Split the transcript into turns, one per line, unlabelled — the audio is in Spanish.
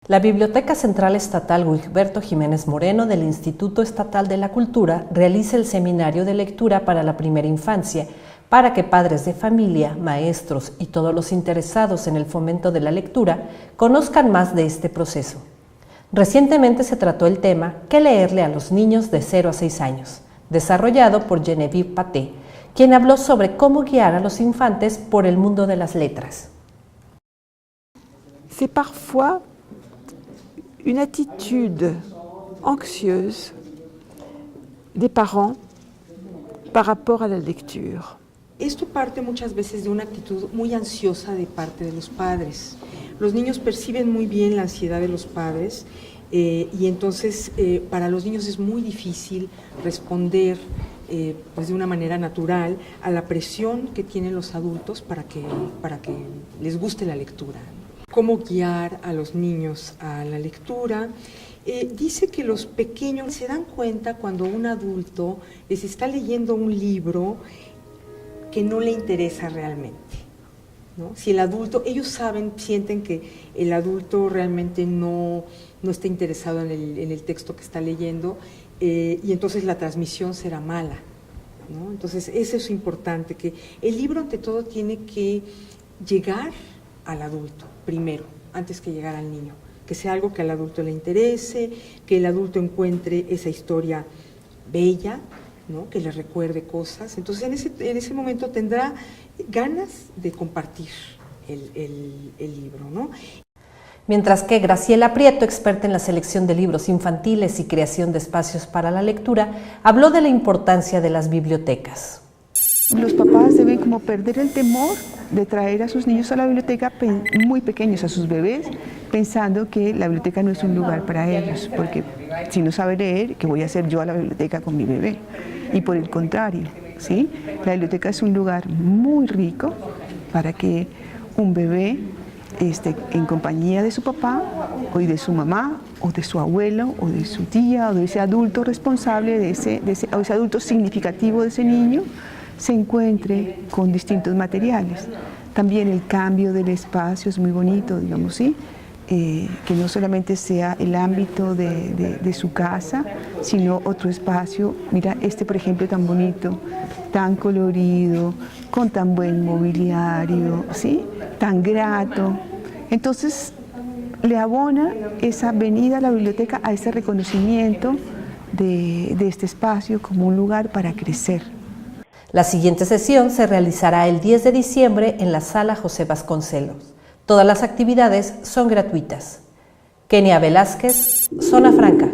La Biblioteca Central Estatal Wigberto Jiménez Moreno del Instituto Estatal de la Cultura realiza el Seminario de Lectura para la Primera Infancia para que padres de familia, maestros y todos los interesados en el fomento de la lectura conozcan más de este proceso. Recientemente se trató el tema ¿Qué leerle a los niños de 0 a 6 años?, desarrollado por Genevieve Paté, quien habló sobre cómo guiar a los infantes por el mundo de las letras.
C'est parfois une attitude anxieuse des parents par rapport à la lecture.
Esto parte muchas veces de una actitud muy ansiosa de parte de los padres. Los niños perciben muy bien la ansiedad de los padres y entonces para los niños es muy difícil responder pues de una manera natural a la presión que tienen los adultos para que les guste la lectura. ¿Cómo guiar a los niños a la lectura? Dice que los pequeños se dan cuenta cuando un adulto les está leyendo un libro que no le interesa realmente, ¿no? Si el adulto, ellos sienten que el adulto realmente no está interesado en el texto que está leyendo y entonces la transmisión será mala, ¿no? Entonces eso es importante, que el libro ante todo tiene que llegar al adulto primero, antes que llegar al niño, que sea algo que al adulto le interese, que el adulto encuentre esa historia bella, ¿no? Que le recuerde cosas. Entonces en ese momento tendrá ganas de compartir el libro, ¿no?
Mientras que Graciela Prieto, experta en la selección de libros infantiles y creación de espacios para la lectura, habló de la importancia de las bibliotecas.
Los papás deben como perder el temor de traer a sus niños a la biblioteca muy pequeños, a sus bebés, pensando que la biblioteca no es un lugar para ellos, porque si no sabe leer, ¿qué voy a hacer yo a la biblioteca con mi bebé? Y por el contrario, ¿sí? La biblioteca es un lugar muy rico para que un bebé esté en compañía de su papá o de su mamá o de su abuelo o de su tía o de ese adulto responsable, o ese adulto significativo de ese niño, se encuentre con distintos materiales. También el cambio del espacio es muy bonito, digamos, ¿sí? Que no solamente sea el ámbito de su casa, sino otro espacio. Mira, por ejemplo, tan bonito, tan colorido, con tan buen mobiliario, ¿sí? Tan grato. Entonces, le abona esa venida a la biblioteca a ese reconocimiento de este espacio como un lugar para crecer.
La siguiente sesión se realizará el 10 de diciembre en la Sala José Vasconcelos. Todas las actividades son gratuitas. Kenia Velázquez, Zona Franca.